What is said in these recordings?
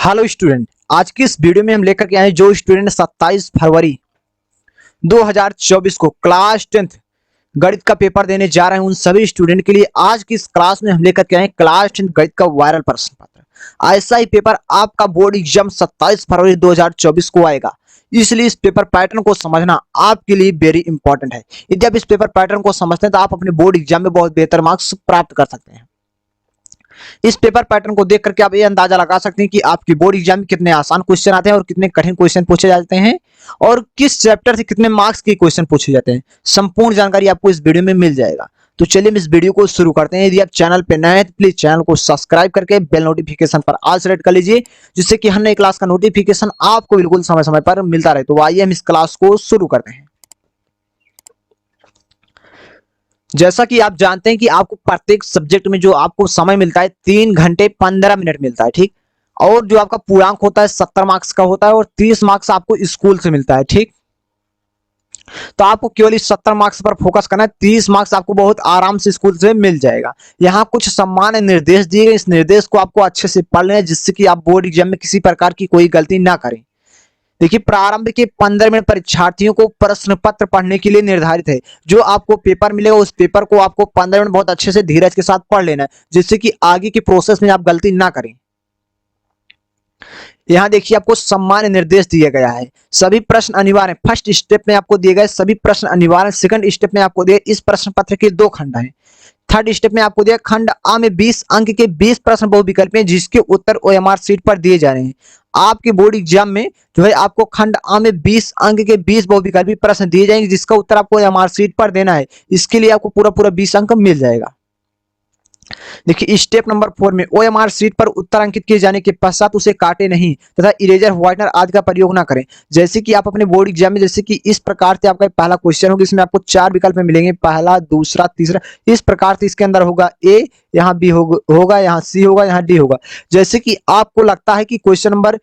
Hello student, आज की इस वीडियो में हम लेकर के आए हैं जो स्टूडेंट 27 फरवरी 2024 को क्लास 10th गणित का पेपर देने जा रहे हैं उन सभी स्टूडेंट के लिए आज की इस क्लास में हम लेकर के आए हैं क्लास 10th गणित का वायरल प्रश्न पत्र। ऐसा ही पेपर आपका बोर्ड एग्जाम 27 फरवरी 2024 को आएगा, इसलिए इस पेपर पैटर्न को समझना आपके लिए वेरी इंपॉर्टेंट है। यदि आप इस पेपर पैटर्न को समझते हैं तो आप अपने बोर्ड एग्जाम में बहुत बेहतर मार्क्स प्राप्त कर सकते हैं। इस पेपर पैटर्न को देख करके आप ये अंदाजा लगा सकते हैं कि आपकी बोर्ड एग्जाम में कितने आसान क्वेश्चन आते हैं और कितने कठिन क्वेश्चन पूछे जाते हैं और किस चैप्टर से कितने मार्क्स के क्वेश्चन पूछे जाते हैं। संपूर्ण जानकारी आपको इस वीडियो में मिल जाएगा। तो चलिए हम इस वीडियो को शुरू करते हैं। यदि आप चैनल पे नए हैं तो प्लीज चैनल को सब्सक्राइब करके बेल नोटिफिकेशन पर ऑल सेलेक्ट कर लीजिए, जिससे कि हर नई क्लास का नोटिफिकेशन आपको बिल्कुल समय समय पर मिलता रहे। तो आइए हम इस क्लास को शुरू करते हैं। जैसा कि आप जानते हैं कि आपको प्रत्येक सब्जेक्ट में जो आपको समय मिलता है 3 घंटे 15 मिनट मिलता है, ठीक। और जो आपका पूर्णांक होता है 70 मार्क्स का होता है और 30 मार्क्स आपको स्कूल से मिलता है, ठीक। तो आपको केवल इस 70 मार्क्स पर फोकस करना है, 30 मार्क्स आपको बहुत आराम से स्कूल से मिल जाएगा। यहाँ कुछ सामान्य निर्देश दिए गए, इस निर्देश को आपको अच्छे से पढ़ लेना जिससे कि आप बोर्ड एग्जाम में किसी प्रकार की कोई गलती ना करें। देखिए, प्रारंभ के 15 मिनट परीक्षार्थियों को प्रश्न पत्र पढ़ने के लिए निर्धारित है। जो आपको पेपर मिलेगा उस पेपर को आपको 15 मिनट बहुत अच्छे से धीरज के साथ पढ़ लेना है, जिससे कि आगे की प्रोसेस में आप गलती ना करें। यहाँ देखिए, आपको सामान्य निर्देश दिया गया है। सभी प्रश्न अनिवार्य, फर्स्ट स्टेप में आपको दिए गए सभी प्रश्न अनिवार्य। सेकंड स्टेप में आपको दिए इस प्रश्न पत्र के 2 खंड हैं। थर्ड स्टेप में आपको दिया खंड आ में 20 अंक के 20 प्रश्न बहुविकल्पी हैं जिसके उत्तर ओएमआर शीट पर दिए जा रहे हैं। आपके बोर्ड एग्जाम में जो है आपको खंड आ में 20 अंक के 20 बहुविकल्पी प्रश्न दिए जाएंगे जिसका उत्तर आपको ओएमआर शीट पर देना है। इसके लिए आपको पूरा पूरा 20 अंक मिल जाएगा। देखिए, स्टेप नंबर 4 में ओएमआर शीट पर उत्तर अंकित किए जाने के पश्चात उसे काटे नहीं तथा इरेजर व्हाइटनर आदि का प्रयोग ना करें। जैसे कि आप अपने बोर्ड एग्जाम में जैसे कि इस प्रकार से आपका पहला क्वेश्चन होगा, इसमें आपको 4 विकल्प मिलेंगे, पहला, दूसरा, तीसरा। इस प्रकार से इसके अंदर होगा ए, यहाँ बी होगा, यहाँ सी होगा, यहाँ डी होगा। जैसे कि आपको लगता है कि क्वेश्चन नंबर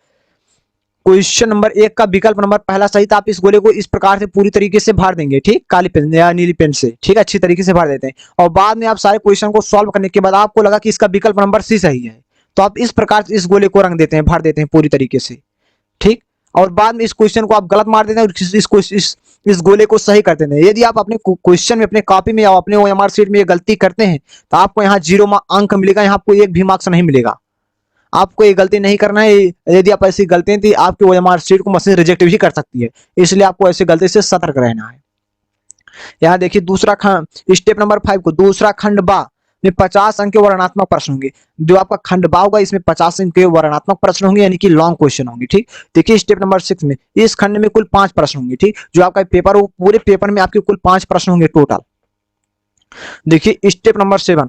1 का विकल्प नंबर पहला सही, तो आप इस गोले को इस प्रकार से पूरी तरीके से भर देंगे, ठीक, काली पेन या नीली पेन से, ठीक, अच्छी तरीके से भर देते हैं। और बाद में आप सारे क्वेश्चन को सॉल्व करने के बाद आपको लगा कि इसका विकल्प नंबर सी सही है, तो आप इस प्रकार से इस गोले को रंग देते हैं, भर देते हैं पूरी तरीके से, ठीक। और बाद में इस क्वेश्चन को आप गलत मार देते हैं और इस गोले को सही कर देते हैं। यदि आप अपने क्वेश्चन में, अपने कॉपी में या अपने ओएमआर शीट में ये गलती करते हैं तो आपको यहाँ 0 अंक मिलेगा, यहाँ आपको 1 भी मार्क्स नहीं मिलेगा। आपको ये गलती नहीं करना है। यदि आप ऐसी गलती तो आपके ओएमआर शीट को मशीन रिजेक्ट भी कर सकती है, इसलिए आपको ऐसी गलती से सतर्क रहना है। यहाँ देखिए, दूसरा खंड, स्टेप नंबर 5 को दूसरा खंड बा में 50 अंक के वर्णनात्मक प्रश्न होंगे। जो आपका खंड बा होगा इसमें 50 अंक के वर्णनात्मक प्रश्न होंगे, यानी कि लॉन्ग क्वेश्चन होंगे, ठीक। देखिए, स्टेप नंबर 6 में इस खंड में कुल 5 प्रश्न होंगे, ठीक। जो आपका पेपर हो पूरे पेपर में आपके कुल 5 प्रश्न होंगे टोटल। देखिए, स्टेप नंबर 7,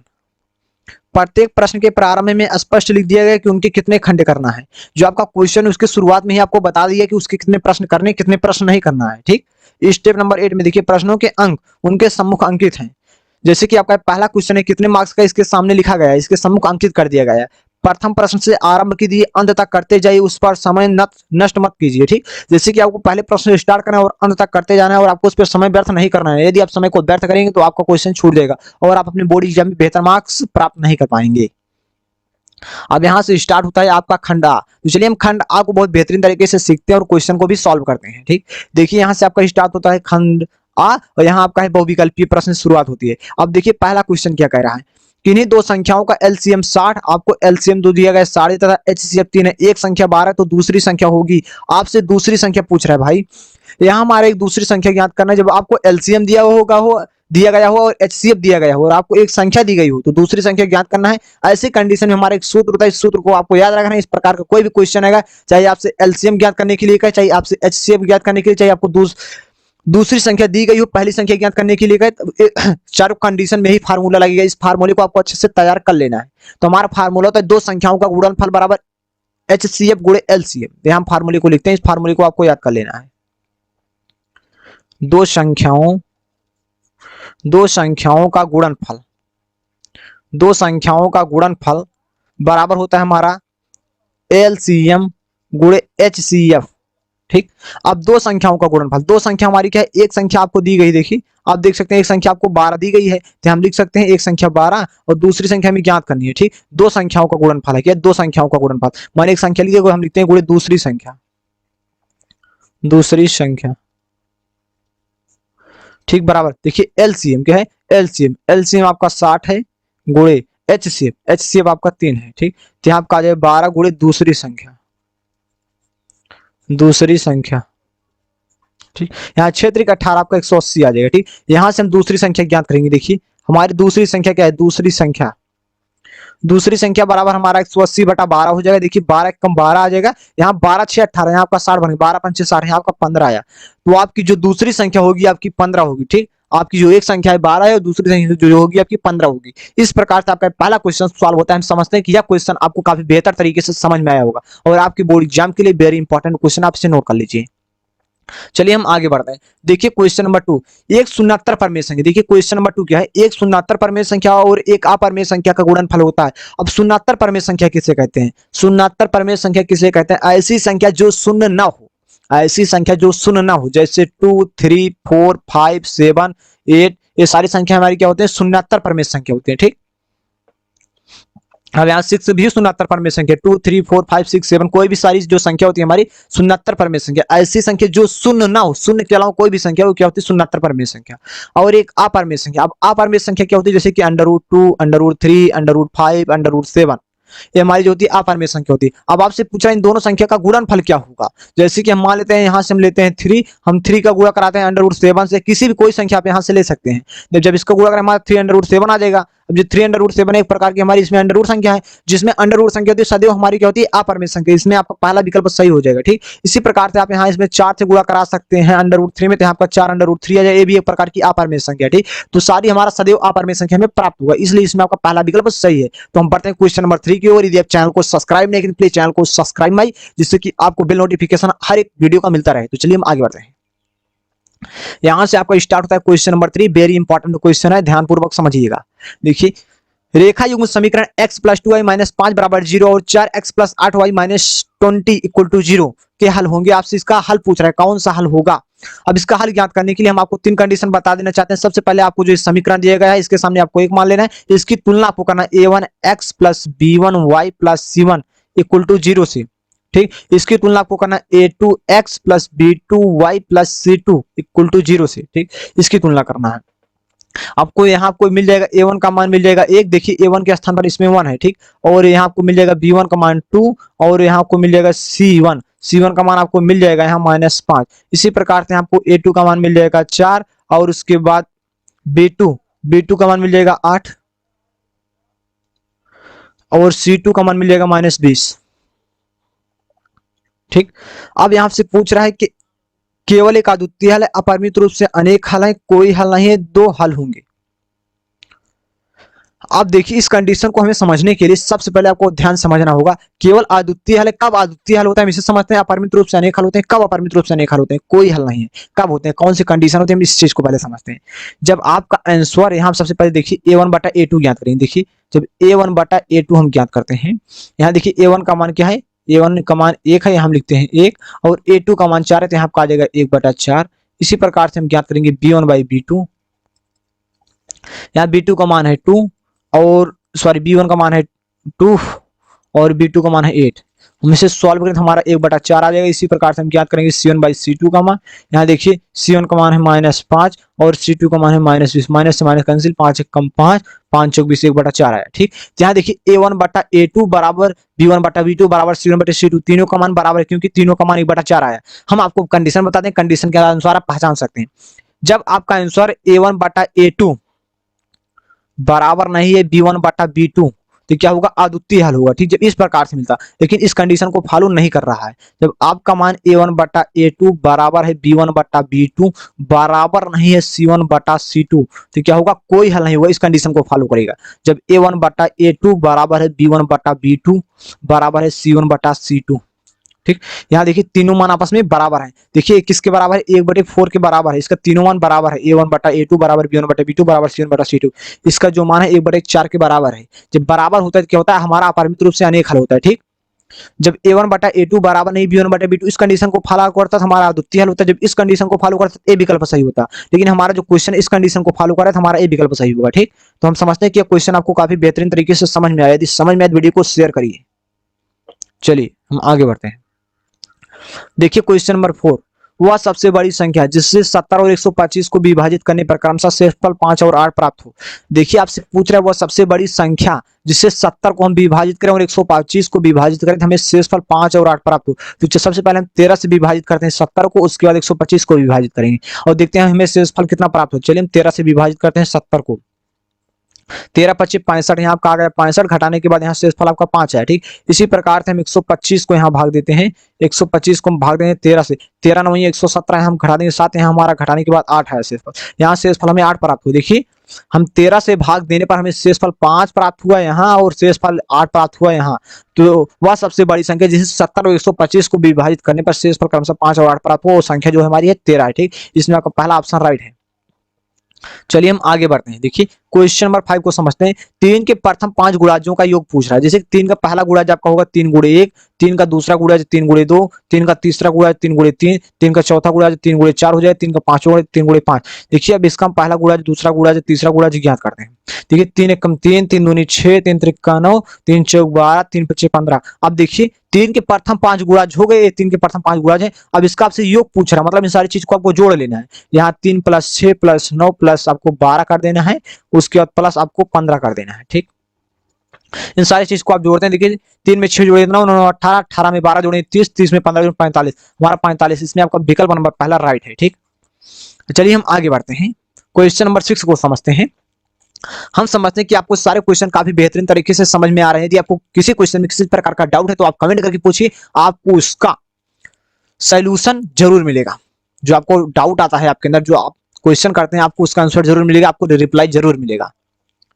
प्रत्येक प्रश्न के प्रारंभ में स्पष्ट लिख दिया गया कि उनके कितने खंड करना है। जो आपका क्वेश्चन है उसके शुरुआत में ही आपको बता दिया कि उसके कितने प्रश्न करने, कितने प्रश्न नहीं करना है, ठीक। स्टेप नंबर 8 में देखिए, प्रश्नों के अंक उनके सम्मुख अंकित हैं। जैसे कि आपका पहला क्वेश्चन है कितने मार्क्स का, इसके सामने लिखा गया है, इसके सम्मुख अंकित कर दिया गया है। प्रथम प्रश्न से आरंभ कीजिए, अंत तक करते जाइए, उस पर समय नष्ट मत कीजिए, ठीक। जैसे कि आपको पहले प्रश्न से स्टार्ट करना है और अंत तक करते जाना है और आपको उस पर समय व्यर्थ नहीं करना है। यदि आप समय को व्यर्थ करेंगे तो आपका क्वेश्चन छूट जाएगा और आप अपने बोर्ड एग्जाम में बेहतर मार्क्स प्राप्त नहीं कर पाएंगे। अब यहाँ से स्टार्ट होता है आपका खंड आ। तो चलिए हम खंड आ को बहुत बेहतरीन तरीके से सीखते हैं और क्वेश्चन को भी सॉल्व करते हैं, ठीक। देखिए, यहाँ से आपका स्टार्ट होता है खंड आ और यहाँ आपका है बहुविकल्पीय प्रश्न शुरुआत होती है। अब देखिए, पहला क्वेश्चन क्या कह रहा है, किन्हीं दो संख्याओं का एलसीएम 60, आपको एलसीएम 2 दिया गया है 60 तथा एचसीएफ 3 है। एक संख्या 12 तो दूसरी संख्या होगी, आपसे दूसरी संख्या पूछ रहा है भाई। यहाँ हमारा एक दूसरी संख्या ज्ञात करना है। जब आपको एलसीएम दिया गया हो और एचसीएफ दिया गया हो और आपको एक संख्या दी गई हो तो दूसरी संख्या ज्ञात करना है। ऐसी कंडीशन में हमारा एक सूत्र होता है, इस सूत्र को आपको याद रखना है। इस प्रकार का कोई भी क्वेश्चन आएगा, चाहे आपसे एलसीएम ज्ञात करने के लिए कहे, चाहे आपसे एचसीएफ ज्ञात करने के लिए, चाहे आपको दूसरी संख्या दी गई हो, पहली संख्या ज्ञात करने के लिए कहे, चारों कंडीशन में ही फार्मूला लगेगा। इस फार्मूले को आपको अच्छे से तैयार कर लेना है। तो हमारा फार्मूला होता है दो संख्याओं का गुणनफल बराबर एचसीएफ गुणे एलसीएम। यहाँ हम फार्मूले को लिखते हैं, इस फार्मूले को आपको याद कर लेना है। दो संख्याओं का गुणनफल बराबर होता है हमारा एलसीएम गुणे एचसीएफ। ठीक। अब दो संख्याओं का गुणनफल, दो संख्या हमारी क्या है, एक संख्या आपको दी गई, देखिए आप देख सकते हैं एक संख्या आपको 12 दी गई है, तो हम लिख सकते हैं एक संख्या 12 और दूसरी संख्या हमें ज्ञात करनी है। ठीक, दो संख्याओं का गुणनफल है, क्या दो संख्याओं का गुणनफल, मान एक संख्या लीजिए, हम लिखते हैं गुणे दूसरी संख्या, दूसरी संख्या। ठीक, बराबर, देखिए एलसीएम क्या है, एलसीएम, एलसीएम आपका 60 है गुणे एचसीएफ, एचसीएफ आपका 3 है। ठीक, तो यहाँ आपका आ जाएगा 12 गुणे दूसरी संख्या, दूसरी संख्या। ठीक, यहाँ क्षेत्र का 18 आपका 180 आ जाएगा। ठीक, यहां से हम दूसरी संख्या ज्ञात करेंगे, देखिए हमारी दूसरी संख्या क्या है, दूसरी संख्या, दूसरी संख्या बराबर हमारा 180 बटा 12 हो जाएगा। देखिए 12 कम 12 आ जाएगा, यहाँ 12 6 18, यहाँ आपका 60 बनेगा, 12 5 60, यहाँ आपका 15 आया, तो आपकी जो दूसरी संख्या होगी आपकी 15 होगी। ठीक, आपकी जो एक संख्या है 12 है और दूसरी संख्या जो होगी आपकी 15 होगी। इस प्रकार से आपका पहला क्वेश्चन सॉल्व होता है। हम समझते हैं कि यह क्वेश्चन आपको काफी बेहतर तरीके से समझ में आया होगा और आपकी बोर्ड एग्जाम के लिए वेरी इंपॉर्टेंट क्वेश्चन, आप इसे नोट कर लीजिए। चलिए हम आगे बढ़ते हैं। देखिए क्वेश्चन नंबर 2, एक शून्यात्तर परमेय संख्या। देखिए क्वेश्चन नंबर 2 क्या है, एक शून्यात्तर परमेय संख्या और एक अपरमेय संख्या का गुणनफल होता है। अब शून्यात्तर परमेय संख्या किसे कहते हैं, शून्यात्तर परमेय संख्या किसे कहते हैं, ऐसी संख्या जो शून्य ना हो, ऐसी संख्या जो शून्य ना हो, जैसे 2 3 4 5 7 8, ये सारी संख्या हमारी क्या होते हैं, शून्यात्तर परमेय संख्या होती है। ठीक, अब यहाँ 6 भी शून्यात्तर परमेय संख्या, 2 3 4 5 6 7, कोई भी सारी जो संख्या होती है हमारी शून्यात्तर परमेय संख्या। ऐसी संख्या जो शून्य ना हो, शून्य के अलावा कोई भी संख्या वो क्या होती है, शून्यात्तर परमेय संख्या। और एक अपरमेय संख्या, अब अपरमेय संख्या क्या होती है, जैसे कि √2 √3 √5 √7, ये हमारी जो होती है अपरमेय संख्या होती है। अब आपसे पूछा इन दोनों संख्या का गुणनफल क्या होगा, जैसे कि हम मान लेते हैं यहाँ से हम लेते हैं 3, हम 3 का गुणा कराते हैं √7 से, किसी भी कोई संख्या आप यहाँ से ले सकते हैं। जब इसका गुणा करें हमारा 3 √7 आ जाएगा। अब जो 3 √7 एक प्रकार की हमारी इसमें अंडर संख्या है, जिसमें अंडर संख्या होती है सदैव हमारी क्या होती है, अपरमेय संख्या। इसमें आपका पहला विकल्प सही हो जाएगा। ठीक, इसी प्रकार से आप यहाँ इसमें 4 से गुणा करा सकते हैं √3 में, तो यहाँ आपका 4 √3 आ जाएगा, ये भी एक प्रकार की अपरमेय संख्या। ठीक, तो सारी हमारा सदैव अपरमेय संख्या में प्राप्त होगा, इसलिए इसमें आपका पहला विकल्प सही है। तो हम बढ़ते हैं क्वेश्चन नंबर 3 की ओर। यदि आप चैनल को सब्सक्राइब नहीं करें, प्लीज चैनल को सब्सक्राइब माई, जिससे कि आपको बिल नोटिफिकेशन हर एक वीडियो का मिलता रहे। तो चलिए हम आगे बढ़ते हैं। यहां से आपका स्टार्ट होता है question number 3, very important question है, ध्यानपूर्वक समझिएगा। देखिए रेखा युग्म समीकरण x + 2y - 5 = 0 और 4x + 8y - 20 = 0 के हल होंगे। आपसे इसका हल पूछ रहा है, कौन सा हल होगा। अब इसका हल ज्ञात करने के लिए हम आपको 3 कंडीशन बता देना चाहते हैं। सबसे पहले आपको जो समीकरण दिया गया है इसके सामने आपको एक मान लेना है, इसकी तुलना आपको करना है a1x + b1y + c1 = 0 से। ठीक, इसकी तुलना आपको करना है a2x + b2y + c2 = 0 से। ठीक, इसकी तुलना करना है। आपको यहाँ आपको मिल जाएगा a1 का मान मिल जाएगा 1, देखिए a1 के स्थान पर इसमें 1 है। ठीक, और यहाँ आपको मिल जाएगा b1 का मान 2 और यहाँ आपको मिल जाएगा c1 का मान आपको मिल जाएगा यहाँ -5। इसी प्रकार से आपको a2 का मान मिल जाएगा 4 और उसके बाद b2 का मान मिल जाएगा 8 और c2 का मान मिल जाएगा -20। ठीक, अब यहाँ से पूछ रहा है कि केवल एक अद्वितीय हल है, अपरिमित रूप से अनेक हल है, कोई हल नहीं है, दो हल होंगे। अब देखिए इस कंडीशन को हमें समझने के लिए सबसे पहले आपको ध्यान समझना होगा, केवल अद्वितीय हल है। कब अद्वितीय हल होता है हम इसे समझते हैं, अपरिमित रूप से अनेक हल होते हैं। कब अपरिमित रूप से अनेक हल होते हैं, कोई हल नहीं है, कब होते हैं, कौन सी कंडीशन होती है, हम इस चीज को पहले समझते हैं। जब आपका आंसर यहाँ सबसे पहले देखिए a1 बटा a2 ज्ञात करेंगे। देखिए जब a1 बटा a2 हम ज्ञात करते हैं, यहाँ देखिए a1 का मान क्या है, a1 का मान 1 है, हम लिखते हैं 1 और a2 का मान 4 है, तो यहाँ आपका आ जाएगा 1/4। इसी प्रकार से हम ज्ञात करेंगे b1/b2, यहाँ b2 का मान है 2 और सॉरी b1 का मान है 2 और b2 का मान है 8। हम इसे सॉल्व करें तो हमारा 1/4 आ जाएगा। इसी प्रकार से हम ज्ञात करेंगे c1/c2 का मान। यहाँ देखिए c1 का मान है -5 और c2 का मान है -20, माइनस से माइनस कैंसिल, 5 × 5 5 × 20, 1/4 आया। ठीक, यहाँ देखिए a1 बटा a2 बराबर b1 बटा b2 बराबर c1 बटा c2, तीनों का मान बराबर है क्योंकि तीनों का मान 1/4 आया। हम आपको कंडीशन बताते हैं, कंडीशन के अनुसार आप पहचान सकते हैं। जब आपका आंसर a1 बटा a2 बराबर नहीं है b1 बटा b2 तो क्या होगा, अद्वितीय हल होगा। ठीक, जब इस प्रकार से मिलता, लेकिन इस कंडीशन को फॉलो नहीं कर रहा है। जब आपका मान a1 बटा a2 बराबर है b1 बटा b2 बराबर नहीं है c1 बटा c2 तो क्या होगा, कोई हल नहीं होगा, इस कंडीशन को फॉलो करेगा। जब a1 बटा a2 बराबर है b1 बटा b2 बराबर है c1 बटा c2। ठीक, यहाँ देखिए तीनों मान आपस में बराबर हैं। देखिए किसके बराबर है, 1/4 के बराबर है। इसका तीनों मान बराबर है, a1 बटा a2 बराबर b1 बटा b2 बराबर c1 बटा c2। इसका जो मान है 1/4 के बराबर है। जब बराबर होता है तो क्या होता है, हमारा अपरिमित रूप से अनेक हल होता है। ठीक, जब a1 बटा a2 बराबर नहीं b1 बटा b2, इस कंडीशन को फॉलो करता तो हमारा द्वितीय हल होता। जब इस कंडीशन को फॉलो करता तो ए विकल्प सही होता, लेकिन हमारा जो क्वेश्चन इस कंडीशन को फॉलो कर रहा है तो हमारा ए विकल्प सही होगा। ठीक, तो हम समझते हैं कि क्वेश्चन आपको काफी बेहतरीन तरीके से समझ में आया। यदि समझ में आए वीडियो को शेयर करिए। चलिए हम आगे बढ़ते हैं। देखिए क्वेश्चन नंबर 4, वह सबसे बड़ी संख्या जिससे 70 और 125 को विभाजित करने पर क्रमशः शेषफल 5 और 8 प्राप्त हो। देखिए आपसे पूछ रहा है वह सबसे बड़ी संख्या जिससे 70 को हम विभाजित करें और 125 को विभाजित करें तो हमें शेषफल 5 और 8 प्राप्त हो। तो सबसे पहले हम 13 से विभाजित करते हैं 70 को, उसके बाद 125 को विभाजित करेंगे और देखते हैं हमें शेषफल कितना प्राप्त हो। चलिए हम 13 से विभाजित करते हैं 70 को। 13 25 65, यहाँ आपका आ गया 65, घटाने के बाद यहाँ शेषफल आपका 5 है। ठीक, इसी प्रकार से हम 125 को यहाँ भाग देते हैं, 125 को हम भाग देंगे 13 से, 13 9 117, हम घटा देंगे 7, यहाँ हमारा घटाने के बाद 8 है शेषफल। यहाँ शेषफल हमें 8 प्राप्त हुआ। देखिए हम 13 से भाग देने पर हमें शेषफल 5 प्राप्त हुआ यहाँ और शेषफल 8 प्राप्त हुआ यहाँ। तो वह सबसे बड़ी संख्या जिसे 70 और 125 को विभाजित करने पर शेषफल क्रमशः 5 और 8 प्राप्त हुआ, वो संख्या जो हमारी है 13 है। ठीक, इसमें आपका पहला ऑप्शन राइट है। चलिए हम आगे बढ़ते हैं। देखिए क्वेश्चन नंबर 5 को समझते हैं। 3 के प्रथम 5 गुणाजों का योग पूछ रहा है। जैसे 3 का पहला गुणाज आपका होगा 3 गुणे 1, 3 का दूसरा गुणाज 3 गुणे 2, 3 का तीसरा गुणाज 3 गुणे 3, 3 का चौथा गुणाज 3 गुणे 4 हो जाए, 3 का पांचवा गुणाज 3 गुणे 5। देखिए अब इसका हम पहला गुणाज, दूसरा गुणाज, तीसरा गुणाज ज्ञात करते हैं। देखिए 3 एकम 3, 3 दूनी 6, 3 त्रिका 9, 3 चौक 12, 3 पच्चे 15। अब देखिए 3 के प्रथम 5 गुणाज हो गए, 3 के प्रथम 5 गुणाज है। अब इसका आपसे योग पूछ रहा है, मतलब इन सारी चीज को आपको जोड़ लेना है। यहाँ 3 प्लस 6 प्लस 9 प्लस आपको 12 कर देना है, उसके बाद प्लस आपको 15 कर देना है। ठीक, इन सारी चीज को आप जोड़ते हैं। देखिए 3 में 6 जोड़े 9, 9 18, 18 में 12 जोड़े 30, 30 में 15 जोड़े 45, हमारा 45। इसमें आपका विकल्प नंबर पहला राइट है। ठीक, चलिए हम आगे बढ़ते हैं। क्वेश्चन नंबर 6 को समझते हैं। हम समझते हैं कि आपको सारे क्वेश्चन काफी बेहतरीन तरीके से समझ में आ रहे हैं। यदि आपको किसी क्वेश्चन में किसी प्रकार का डाउट है तो आप कमेंट करके पूछिए, आपको उसका सॉल्यूशन जरूर मिलेगा। जो आपको डाउट आता है आपके अंदर, जो आप क्वेश्चन करते हैं, आपको उसका आंसर जरूर मिलेगा, आपको रिप्लाई जरूर मिलेगा।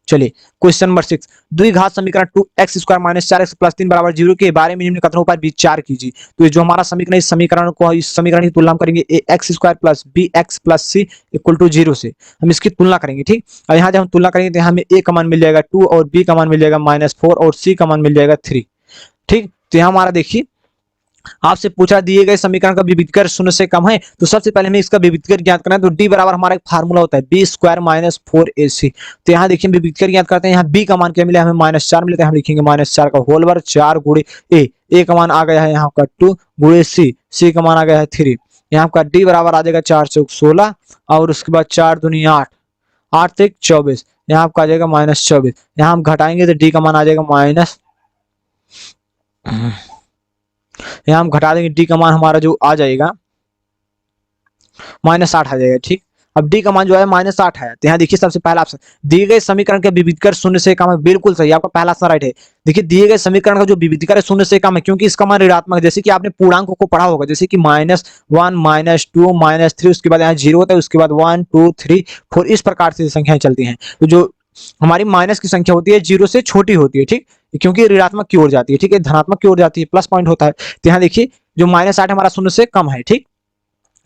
चलिए क्वेश्चन नंबर 6, द्विघात समीकरण 2x² - 4x + 3 = 0 के बारे में निम्न कथनों पर विचार कीजिए। तो जो हमारा समीकरण, इस समीकरण को, इस समीकरण की तुलना करेंगे ax² + bx + c = 0 से। हम इसकी तुलना करेंगे। ठीक, और यहाँ जब हम तुलना करेंगे तो हमें a का मान मिल जाएगा 2 और b का मान मिल जाएगा -4 और c का मान मिल जाएगा 3। ठीक, तो यहाँ हमारा देखिए आपसे पूछा दिए गए समीकरण का विविधीकरण 0 से कम है, तो सबसे पहले हमें इसका विविधीकरण ज्ञात करना है। तो डी बराबर हमारा एक फार्मूला होता है b² - 4ac। तो यहाँ देखिए विविधीकरण ज्ञात करते हैं। यहाँ b का मान क्या मिला, हमें -4 मिला, हम लिखेंगे -4 का होल वर्ग 4 गुणे a का मान आ गया है यहाँ का 2 गुणे c का मान आ गया है 3। यहाँ आपका d बराबर आ जाएगा 4 चौक 16 और उसके बाद 4 दूनी 8, 8 तक 24, यहाँ आपका आ जाएगा -24। यहाँ हम घटाएंगे तो d का मान आ जाएगा माइनस, यहाँ हम घटा देंगे, डी का मान हमारा जो आ जाएगा -8 आ जाएगा। ठीक, अब डी का मान जो है -8 है। तो यहाँ देखिए सबसे पहला ऑप्शन, दिए गए समीकरण के विविधीकरण 0 से कम है, बिल्कुल सही, आपका पहला ऑप्शन राइट है। देखिए दिए गए समीकरण का जो विविधीकरण 0 से कम है, क्योंकि इसका मान ऋणात्मक है। जैसे कि आपने पूर्णांकों को पढ़ा होगा, जैसे कि -1 -2 -3, उसके बाद यहाँ 0 होता है, उसके बाद 1 2 3 4, इस प्रकार से संख्याएं चलती हैं। तो जो हमारी माइनस की संख्या होती है 0 से छोटी होती है। ठीक, क्योंकि ऋणात्मक की ओर जाती है। ठीक है, धनात्मक की ओर जाती है, प्लस पॉइंट होता है। तो यहाँ देखिए जो -8 हमारा 0 से कम है। ठीक,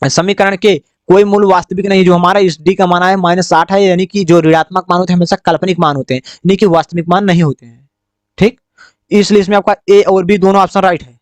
समीकरण के कोई मूल वास्तविक नहीं, जो हमारा इस डी का मान है -8 है, यानी कि जो ऋणात्मक मान होते हैं हमेशा काल्पनिक मान होते हैं, यानी कि वास्तविक मान नहीं होते हैं। ठीक, इसलिए इसमें आपका ए और बी दोनों ऑप्शन राइट है।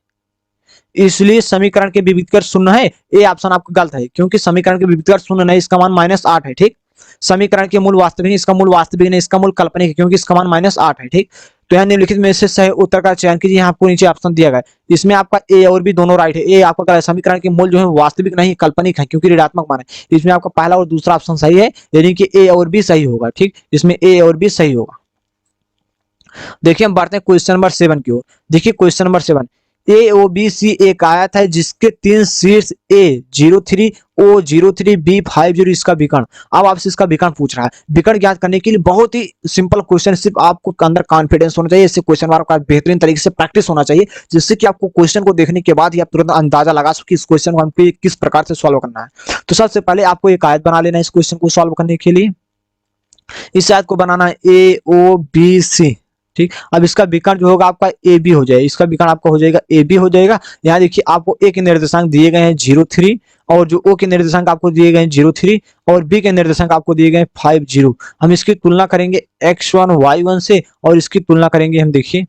इसलिए समीकरण के विविधीकरण 0 है, ए ऑप्शन आपका गलत है, क्योंकि समीकरण के विविधीकरण 0 नहीं, इसका मान -8 है। ठीक, समीकरण के मूल वास्तविक नहीं, इसका मूल वास्तविक नहीं, इसका मूल काल्पनिक है, क्योंकि इसका मान -8 है। ठीक, तो यहाँ निम्नलिखित में से सही उत्तर का चयन कीजिए। यहाँ आपको नीचे ऑप्शन दिया गया है, इसमें आपका ए और बी दोनों राइट है। ए आपका समीकरण के मूल जो है वास्तविक नहीं काल्पनिक है, क्योंकि ऋणात्मक मान है। इसमें आपका पहला और दूसरा ऑप्शन सही है, यानी कि ए और बी सही होगा। ठीक, इसमें ए और बी सही होगा। देखिए हम बढ़ते हैं क्वेश्चन नंबर 7 की ओर। देखिए क्वेश्चन नंबर 7, ए ओ बी सी एक आयत है जिसके 3 शीर्ष ए 03 ओ 03 बी 50, इसका विकर्ण। अब आपसे इसका विकर्ण पूछ रहा है। विकर्ण ज्ञात करने के लिए बहुत ही सिंपल क्वेश्चन, सिर्फ आपको अंदर कॉन्फिडेंस होना चाहिए, इससे क्वेश्चन का बेहतरीन तरीके से प्रैक्टिस होना चाहिए, जिससे कि आपको क्वेश्चन को देखने के बाद ही आप तुरंत अंदाजा लगा सके इस क्वेश्चन को हमको किस प्रकार से सॉल्व करना है। तो सबसे पहले आपको एक आयत बना लेना है इस क्वेश्चन को सॉल्व करने के लिए। इस आयत को बनाना है ए ओ बी सी। ठीक, अब इसका विकर्ण जो होगा आपका ए बी हो जाएगा, इसका विकर्ण आपका हो जाएगा ए बी हो जाएगा। यहाँ देखिए आपको ए के निर्देशांक दिए गए हैं 03 और जो ओ के निर्देशांक आपको दिए गए हैं 03 और बी के निर्देशांक आपको दिए गए हैं 50। हम इसकी तुलना करेंगे x1 y1 से और इसकी तुलना करेंगे हम देखिए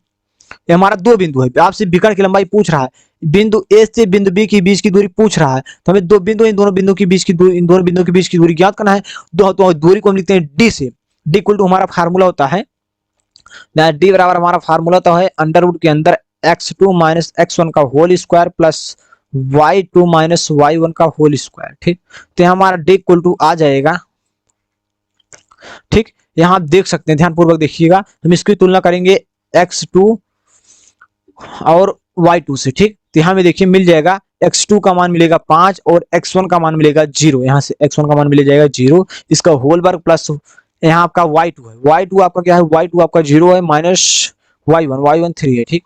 ये हमारा दो बिंदु है, आपसे विकर्ण की लंबाई पूछ रहा है, बिंदु ए से बिंदु बी के बीच की दूरी पूछ रहा है, तो हमें दो बिंदु, इन दोनों बिंदु के बीच की दूरी, इन दोनों बिंदु के बीच की दूरी ज्ञात करना है। तो दूरी को हम लिखते हैं डी से। डी इक्वल टू हमारा फार्मूला होता है, डी बराबर हमारा फार्मूला तो है अंडर रूट के अंदर x2 माइनस x1 का whole square plus y2 minus y1 का होल स्क्वायर। ठीक, तो हमारा डी इक्वल टू आ जाएगा, ठीक, यहाँ आप देख सकते हैं, ध्यानपूर्वक देखिएगा, हम इसकी तुलना करेंगे x2 और y2 से। ठीक, तो यहाँ में देखिए मिल जाएगा x2 का मान मिलेगा 5 और x1 का मान मिलेगा 0, यहाँ से x1 का मान मिल जाएगा 0, इसका होल वर्ग प्लस यहाँ आपका y2 है, y2 आपका क्या है, y2 आपका 0 है माइनस y1 3 है। ठीक,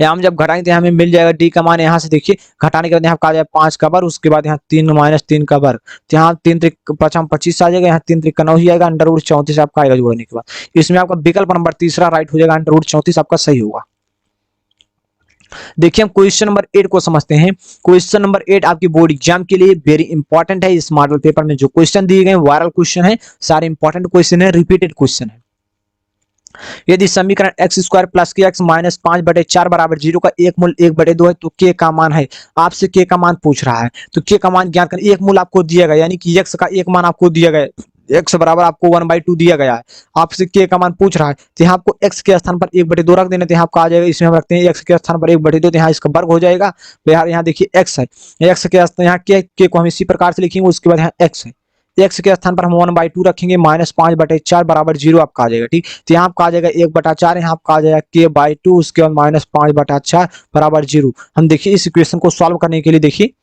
यहाँ हम जब घटाएंगे तो हमें मिल जाएगा डी का मान, यहाँ से देखिए घटाने के बाद यहाँ आ जाएगा 5 का वर्ग, उसके बाद यहाँ 3 माइनस 3 का वर्ग, तो यहाँ 3 त्रिक 25 आ जाएगा, यहाँ 3 त्रिक 9 ही आएगा, अंडर रूट 34 आपका आएगा जोड़ने के बाद। इसमें आपका विकल्प नंबर तीसरा राइट हो जाएगा, अंडर रूट 34 आपका सही होगा। देखिए हम क्वेश्चन नंबर 8 को समझते हैं। क्वेश्चन नंबर 8 आपकी बोर्ड एग्जाम के लिए वेरी इंपॉर्टेंट है। इस मॉडल पेपर में जो क्वेश्चन दिए गए वायरल क्वेश्चन है, सारे इंपॉर्टेंट क्वेश्चन है, रिपीटेड क्वेश्चन है। यदि समीकरण एक्स स्क्वायर प्लस के एक्स माइनस 5/4 बराबर 0 का एक मूल 1/2 है तो के का मान है। आपसे के का मान पूछ रहा है, तो के का मान ज्ञात करें। एक मूल आपको दिया गया, यानी कि एक्स का एक मान आपको दिया गया, एक्स बराबर आपको 1/2 दिया गया है, आपसे के का मान पूछ रहा है, तो यहाँ आपको एक्स के स्थान पर 1/2 रख देना, तो यहाँ आपका आ जाएगा, इसमें हम रखते हैं एक्स के स्थान पर 1/2, तो यहाँ इसका वर्ग हो जाएगा। तो यहाँ देखिए एक्स है, एक्स के यहाँ के को हम इसी प्रकार से लिखेंगे, उसके बाद यहाँ एक्स है, एक्स के स्थान पर हम 1/2 रखेंगे, माइनस 5/4 बराबर 0 आपका आ जाएगा। ठीक, तो यहाँ आपका आ जाएगा 1/4, यहाँ आपका आ जाएगा k/2, उसके बाद माइनस 5/4 बराबर 0। हम देखिए इस इक्वेशन को सॉल्व करने के लिए देखिए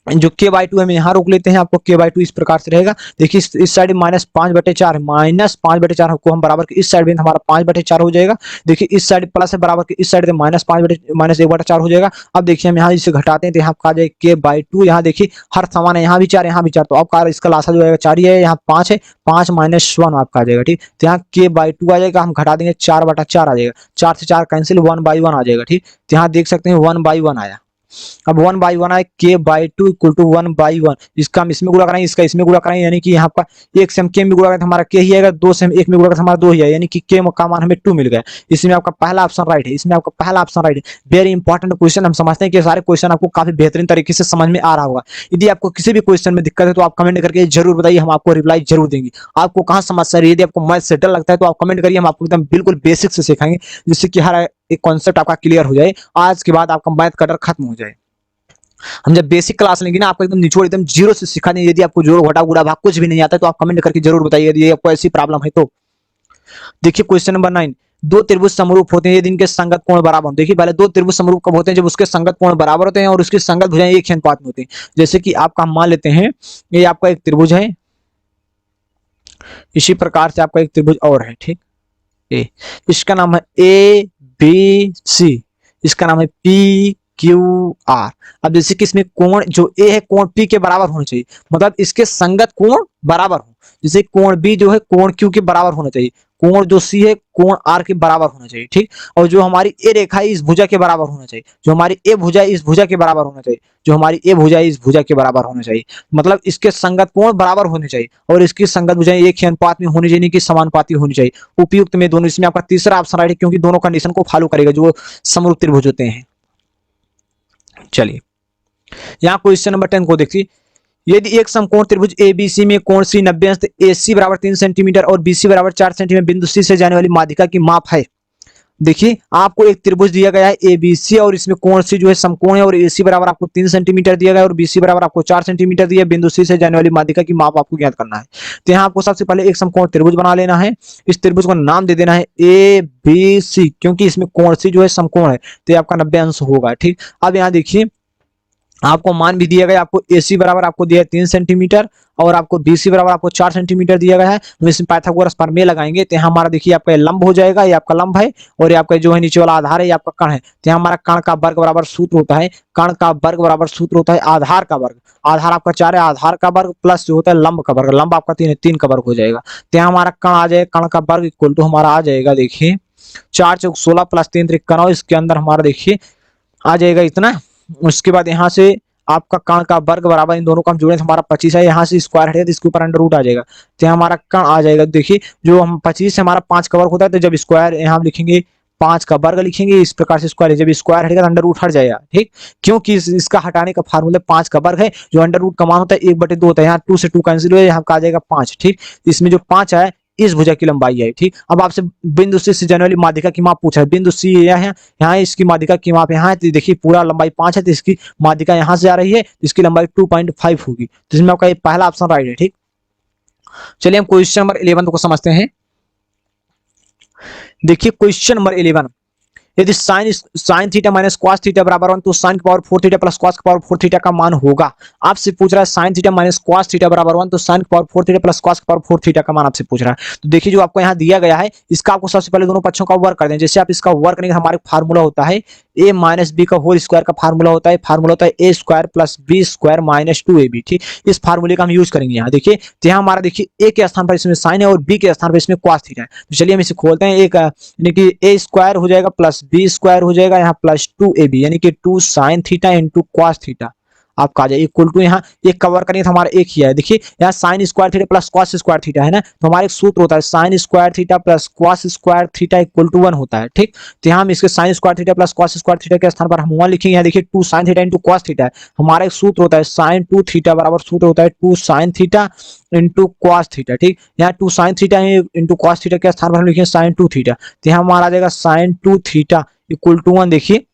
जो k/2 हम यहाँ रोक लेते हैं, आपको k/2 इस प्रकार से रहेगा। देखिए इस साइड माइनस 5/4 माइनस 5/4 को हम बराबर के इस साइड में हमारा 5/4 हो जाएगा। देखिए इस साइड प्लस है, बराबर के इस साइड माइनस 1/4 हो जाएगा। अब देखिए हम यहाँ इसे घटाते हैं तो यहाँ आ जाएगा k/2, यहाँ देखिए हर समान है, यहाँ भी 4 यहाँ भी 4, तो आपका इसका लासा जो है 4 ही है, यहाँ 5 है, 5 माइनस 1 आपका आ जाएगा। ठीक, तो यहाँ k/2 आ जाएगा, हम घटा देंगे 4/4 आ जाएगा, 4 से 4 कैंसिल, 1/1 आ जाएगा। ठीक, तो यहाँ देख सकते हैं 1/1 आया। अब 1/1 आए, k/2 इक्वल टू 1/1, इसका हम इसमें गुणा कराएंगे, इसका इसमें गुणा कराएंगे, यानी कि यहाँ पर 1 से हम k में गुणा करें तो हमारा k ही आएगा, 2 से हम 1 में गुणा करें तो हमारा 2 ही आएगा, यानी कि k का मान हमें 2 मिल गया। इसमें आपका पहला ऑप्शन राइट है, इसमें आपका पहला ऑप्शन राइट है। वेरी इंपॉर्टेंट क्वेश्चन, हम समझते हैं कि सारे क्वेश्चन आपको काफी बेहतरीन तरीके से समझ में आ रहा होगा। यदि आपको किसी भी क्वेश्चन में दिक्कत है तो आप कमेंट करके जरूर बताइए, हम आपको रिप्लाई जरूर देंगे। आपको कहाँ समस्या है, यदि आपको मैथ से डर लगता है तो आप कमेंट करिए, हम आपको एकदम बिल्कुल बेसिक से सिखाएंगे, जिससे कि हर एक कॉन्सेप्ट आपका क्लियर हो जाए, आज के बाद आपका मैथ का डर खत्म हो जाए। हम जब बेसिक क्लास लेंगे ना, आपको एकदम निचोड़ एकदम जीरो से सिखा देंगे। यदि आपको जोड़ घटा गुणा भाग कुछ भी नहीं आता है तो आप कमेंट करके जरूर बताइए, यदि आपको ऐसी प्रॉब्लम है तो। देखिए क्वेश्चन नंबर 9, दो त्रिभुज समरूप होते हैं यदि इनके संगत कोण बराबर होते हैं। देखिए पहले दो त्रिभुज समरूप कब होते हैं, जब उसके संगत कोण बराबर होते हैं और उसकी संगत भुजाएं एक ही अनुपात में होती हैं। जैसे कि आपका हम मान लेते हैं ये आपका एक त्रिभुज है, इसी प्रकार से आपका एक त्रिभुज और है। ठीक, ए, इसका नाम है ए बी सी, इसका नाम है पी क्यू आर। अब जैसे कि इसमें कोण जो ए है कोण पी के बराबर होना चाहिए, मतलब इसके संगत कोण बराबर हो। जैसे कोण बी जो है कोण क्यू के बराबर होना चाहिए, कोण जो सी है कोण आर के बराबर होना चाहिए। ठीक, और जो हमारी ए रेखा है इस भुजा के बराबर होना चाहिए, जो हमारी ए भुजा है इस भुजा के बराबर होना चाहिए, जो हमारी ए भुजा है इस भुजा के बराबर होना चाहिए। मतलब इसके संगत कोण बराबर होने चाहिए और इसकी संगत भुजाएं एक ही अनुपात में होनी चाहिए, कि समानुपाती होनी चाहिए। उपयुक्त में दोनों, इसमें आपका तीसरा ऑप्शन राइट है, क्योंकि दोनों कंडीशन को फॉलो करेगा जो समरूप त्रिभुज होते हैं। चलिए यहाँ क्वेश्चन नंबर 10 को देखिए, यदि एक समकोण त्रिभुज एबीसी में कोण सी 90 अंश, एसी बराबर 3 सेंटीमीटर और बीसी बराबर 4 सेंटीमीटर, बिंदु सी से जाने वाली माध्यिका की माप है। देखिए आपको एक त्रिभुज दिया गया है एबीसी और इसमें कोण सी जो है समकोण है और एसी बराबर आपको 3 सेंटीमीटर दिया गया है और बीसी बराबर आपको 4 सेंटीमीटर दिया है। बिंदु सी से जाने वाली माध्यिका की माप आपको ज्ञात करना है। तो यहाँ आपको सबसे पहले एक समकोण त्रिभुज बना लेना है, इस त्रिभुज को नाम दे देना है ए बी सी, क्योंकि इसमें कोण सी जो है समकोण है तो ये आपका 90 अंश होगा। ठीक, अब यहाँ देखिए आपको मान भी दिया गया, आपको एसी बराबर आपको दिया है 3 सेंटीमीटर और आपको बीसी बराबर आपको 4 सेंटीमीटर दिया गया है। हम इसमें पाइथागोरस प्रमेय लगाएंगे तो यहाँ हमारा देखिए आपका लंब हो जाएगा, ये आपका लंब है और ये आपका जो है नीचे वाला आधार है ये आपका कण है। तो यहाँ हमारा कण का वर्ग बराबर सूत्र होता है, कण का वर्ग बराबर सूत्र होता है आधार का वर्ग, आधार आपका 4 है, आधार का वर्ग प्लस जो होता है लंब का वर्ग, लंब आपका 3 है, 3 का वर्ग हो जाएगा। तो यहाँ हमारा कण आ जाएगा, कण का वर्ग इक्वल टू हमारा आ जाएगा देखिए 4 चौक 16 प्लस 3 त्रिक 9, इसके अंदर हमारा देखिए आ जाएगा इतना। उसके बाद यहाँ से आपका कण का वर्ग बराबर इन दोनों का हम जोड़े हमारा 25 है, यहाँ से स्क्वायर हटेगा तो इसके ऊपर अंडर रूट आ जाएगा, तो हमारा कण आ जाएगा। देखिए जो हम 25 से हमारा 5 का वर्ग होता है, तो जब स्क्वायर यहाँ हम लिखेंगे 5 का वर्ग लिखेंगे, इस प्रकार से स्क्वायर, जब स्क्वायर हटेगा तो अंडर रूट हट जाएगा, ठीक। क्योंकि इसका हटाने का फार्मूला 5 का वर्ग है, जो अंडर रूट का मान होता है 1/2 होता है, यहाँ 2 से 2 कैंसिल हुआ, यहाँ का आ जाएगा 5, ठीक। इसमें जो 5 है इस भुजा की लंबाई है, ठीक। अब आपसे बिंदु सी से जाने वाली माध्यिका की माप पूछा है, बिंदु सी यह है, यहाँ इसकी माध्यिका की माप यहाँ है, तो देखिए पूरा लंबाई 5 है, तो इसकी माध्यिका यहाँ से आ रही है, तो इसकी लंबाई 2.5 होगी, तो इसमें आपका ये पहला ऑप्शन राइट है, ठीक। चलिए हम क्वेश्चन नंबर 11 को समझते हैं। देखिए क्वेश्चन नंबर 11, यदि sine theta minus cos theta बराबर 1 तो साइन की पावर 4 थीटा प्लस कॉस की पावर 4 थीटा का मान होगा। आपसे पूछ रहा है sine theta minus cos theta बराबर 1 तो साइन की पावर 4 थीटा प्लस कॉस की पावर 4 थीटा का मान आपसे पूछ रहा है। तो देखिए जो आपको यहाँ दिया गया है, इसका आपको सबसे पहले दोनों पक्षों का वर्क कर दें। जैसे आप इसका वर्क करेंगे, हमारे फार्मूला होता है a माइनस बी का होल स्क्वायर का फार्मूला होता है A square plus B square minus 2ab, ठीक। इस फार्मूले का हम यूज करेंगे यहाँ। देखिए तो यहाँ हमारा देखिए a के स्थान पर इसमें साइन है और b के स्थान पर इसमें कॉस थीटा है। तो चलिए हम इसे खोलते हैं। एक यानी कि a स्क्वायर हो जाएगा प्लस b स्क्वायर हो जाएगा यहाँ प्लस 2ab, यानी कि 2 sine theta into cos theta आपका आ जाए इक्वल टू, यहाँ एक कवर करेंगे तो हमारा एक ही है। देखिए यहाँ sine square theta plus cos square theta है ना, तो हमारा एक सूत्र होता है sine square theta plus cos square theta equal to 1 होता है, ठीक। तो यहाँ हम इसके sine square theta plus cos square theta के स्थान पर हम 1 लिखेंगे। यहाँ देखिए 2 sine theta into cos theta है, हमारा एक सूत्र होता है साइन 2 थीटा बराबर सूत्र होता है 2 sine theta into cos theta, ठीक। यहाँ 2 sine theta into cos theta के स्थान पर हम लिखेंगे साइन 2 थीटा, तो यहाँ हमारा आ जाएगा साइन 2 थीटा इक्वल टू 1। देखिए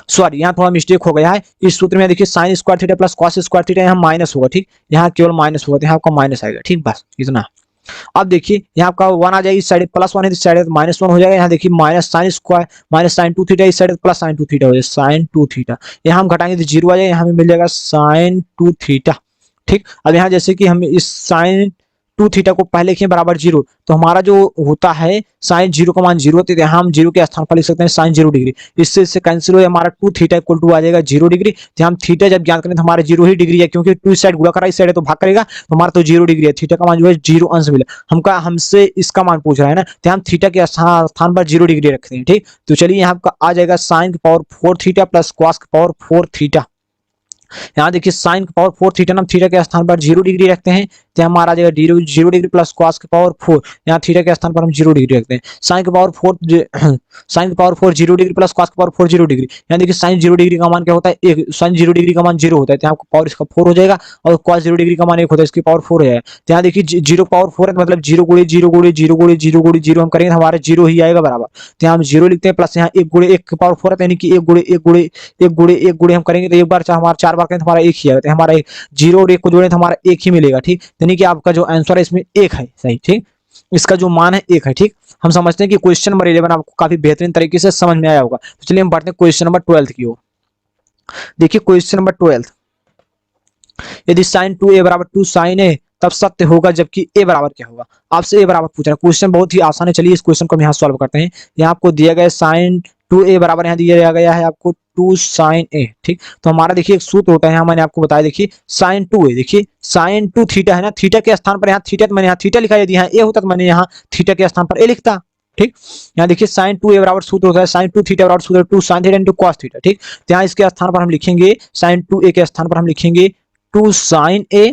सॉरी यहाँ थोड़ा मिस्टेक हो गया है, इस सूत्र में देखिए sign square theta plus cos square theta यहाँ माइनस होगा, ठीक। यहाँ केवल माइनस होगा, तो यहाँ आपका माइनस आएगा, ठीक, बस इतना। अब देखिए यहाँ आपका 1 आ जाएगा, इस साइड प्लस 1 है, इस साइड माइनस 1 हो जाएगा। यहाँ देखिए minus sine square minus sine 2 theta, इस साइड प्लस साइन 2 थीटा हो जाएगा साइन 2 थीटा। यहाँ हम घटाएंगे तो 0 आ जाएगा, यहाँ हमें मिल जाएगा साइन 2 थीटा, ठीक। अब यहाँ जैसे कि हम इस साइन 2 थीटा को पहले लिखें बराबर 0, तो हमारा जो होता है साइन 0 का मान 0 होता है, यहाँ हम 0 के स्थान पर लिख सकते हैं साइन 0 डिग्री। इससे कैंसिल हो, हमारा 2 थीटा इक्वल टू आ जाएगा 0 डिग्री। तो हम थीटा जब ज्ञात करें तो हमारा 0 ही डिग्री है, क्योंकि 2 इस साइड गुणा करा, इस साइड तो भाग करेगा, तो हमारा तो 0 डिग्री है। थीटा का मान जो है 0 अंश मिला, हमसे इसका मान पूछ रहा है ना, तो हम थीटा के स्थान पर 0 डिग्री रखते हैं, ठीक। तो चलिए यहाँ आपका आ जाएगा साइन की पावर 4 थीटा प्लस कॉस की पावर 4 थीटा। यहाँ देखिए साइन की पावर 4 थीटा, हम थीटा के स्थान पर 0 डिग्री रखते हैं, तो हमारा आ जाएगा 0 डिग्री प्लस कॉस की पावर 4, यहाँ थीटा के स्थान पर हम 0 डिग्री रखते हैं। साइन की पावर 4 0 डिग्री प्लस कॉस की पावर 4 0 डिग्री, यहाँ देखिए साइन 0 डिग्री का मान क्या होता है 1, साइन 0 डिग्री का मान 0 होता है, तो यहाँ पावर इसका 4 हो जाएगा, और कॉस 0 डिग्री का मान 1 होता है, इसकी पावर 4 हो जाएगा। तो यहाँ देखिए 0 पावर 4 है, मतलब 0 गुणे 0 गुणे 0 गुणे 0 गुणे 0 हम करेंगे, हमारे 0 ही आएगा बराबर। तो यहाँ हम 0 लिखते हैं, प्लस यहाँ 1 गुणे 1 की पावर 4 है, यानी कि 1 गुणे 1 गुणे 1 गुणे 1 गुणे हम करेंगे तो एक बार हमारा 4 बार करें तो हमारा 1 ही आएगा, तो हमारा 0 और 1 को जोड़े तो हमारा 1 ही मिलेगा, ठीक। यानी कि आपका जो आंसर है इसमें 1 है, सही, ठीक। इसका जो मान है 1 है, ठीक। हम समझते हैं कि क्वेश्चन नंबर 11 आपको काफी बेहतरीन तरीके से समझ में आया होगा। तो चलिए हम बढ़ते हैं क्वेश्चन नंबर 12 की ओर। देखिए क्वेश्चन नंबर 12, यदि साइन 2a बराबर 2 साइन a तब सत्य होगा जबकि a बराबर क्या होगा। आपसे a बराबर पूछ रहा है, क्वेश्चन बहुत ही आसान है। चलिए इस क्वेश्चन को हम यहाँ सॉल्व करते हैं। यहाँ आपको दिया गया साइन 2a बराबर यहाँ दिया गया है आपको 2 साइन a, ठीक। तो हमारा देखिए एक सूत्र होता है, यहाँ मैंने आपको बताया, देखिए साइन 2a, देखिए साइन 2 थीटा है ना, थीटा के स्थान पर यहाँ थीटा, तो मैंने यहाँ थीटा लिखा, यदि यहाँ a होता तो मैंने यहाँ थीटा के स्थान पर a लिखता, ठीक। यहाँ देखिए साइन 2a बराबर सूत्र होता है साइन 2 थीटा बराबर सूत्र 2 sine theta into cos theta, ठीक। तो यहाँ इसके स्थान पर हम लिखेंगे साइन 2a के स्थान पर हम लिखेंगे 2 sine a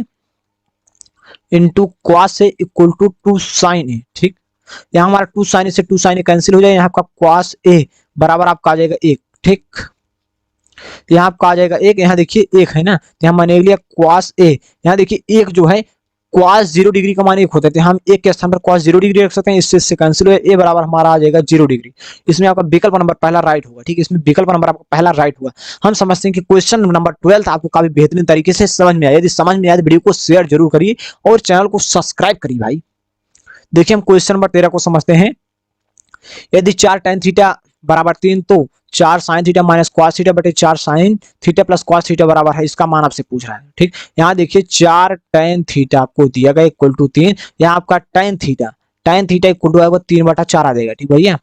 into cos A equal to 2 sine A, ठीक। यहाँ हमारा 2 साइन ए से 2 साइन ए कैंसिल हो जाएगा, यहाँ आपका कॉस ए बराबर आपका आ जाएगा 1, ठीक। यहाँ आपका आ जाएगा 1, यहाँ देखिए 1 है ना, तो यहाँ मैंने लिया कॉस ए। यहाँ देखिए 1 जो है कॉस 0 डिग्री का मान 1 होता है, तो हम 1 के स्थान पर कॉस 0 डिग्री रख सकते हैं, इससे कैंसिल हुआ, ए बराबर हमारा आ जाएगा 0 डिग्री। इसमें आपका विकल्प नंबर पहला राइट होगा, ठीक। इसमें विकल्प नंबर आपका पहला राइट हुआ। हम समझते हैं कि क्वेश्चन नंबर 12 आपको काफी बेहतरीन तरीके से समझ में आया। यदि समझ में आया तो वीडियो को शेयर जरूर करिए और चैनल को सब्सक्राइब करिए भाई। देखिए हम क्वेश्चन नंबर 13 को समझते हैं। यदि 4 tan थीटा बराबर 3 तो 4 sine theta minus cos theta बटे 4 sine theta plus cos theta बराबर है, इसका मान आपसे पूछ रहा है, ठीक। यहाँ देखिए 4 tan थीटा आपको दिया गया इक्वल टू 3, यहाँ आपका tan थीटा इक्वल टू आएगा 3/4 आ जाएगा, ठीक भैया।